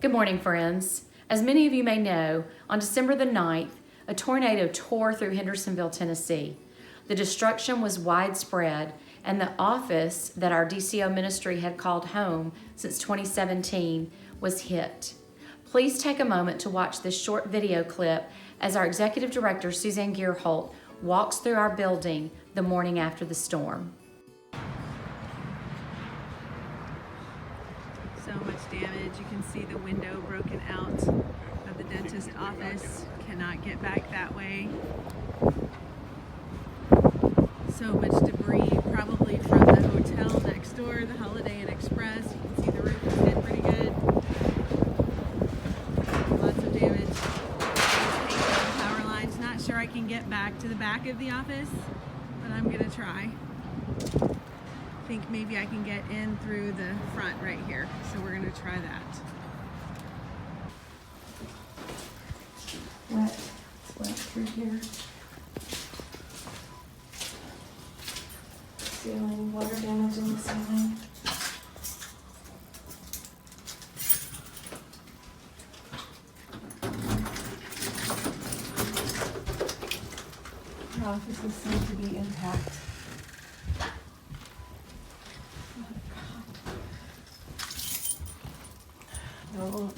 Good morning, friends. As many of you may know, on December the 9th, a tornado tore through Hendersonville, Tennessee. The destruction was widespread, and the office that our DCO ministry had called home since 2017 was hit. Please take a moment to watch this short video clip as our Executive Director, Suzanne Gearholt, walks through our building the morning after the storm. So much damage. You can see the window broken out of the dentist office. Cannot get back that way. So much debris, probably from the hotel next door, the Holiday Inn Express. You can see the roof is hit pretty good. Lots of damage. Power lines. Not sure I can get back to the back of the office, but I'm gonna try. I think maybe I can get in through the front right here, so we're going to try that. It's wet through here. Ceiling, water damage in the ceiling. Our offices seem to be intact.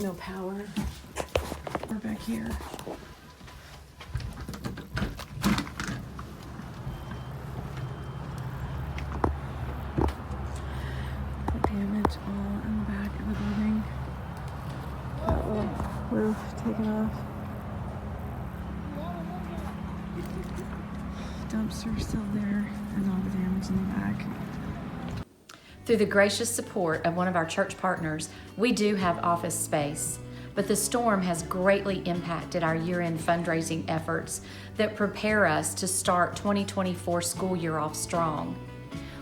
No power. We're back here. The damage all in the back of the building. Roof taken off. Dumpster still there, and all the damage in the back. Through the gracious support of one of our church partners, we do have office space, but the storm has greatly impacted our year-end fundraising efforts that prepare us to start 2024 school year off strong.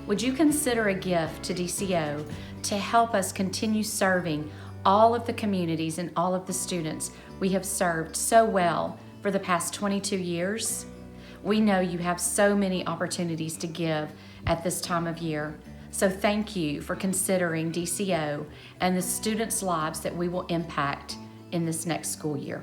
Would you consider a gift to DCO to help us continue serving all of the communities and all of the students we have served so well for the past 22 years? We know you have so many opportunities to give at this time of year. So thank you for considering DCO and the students' lives that we will impact in this next school year.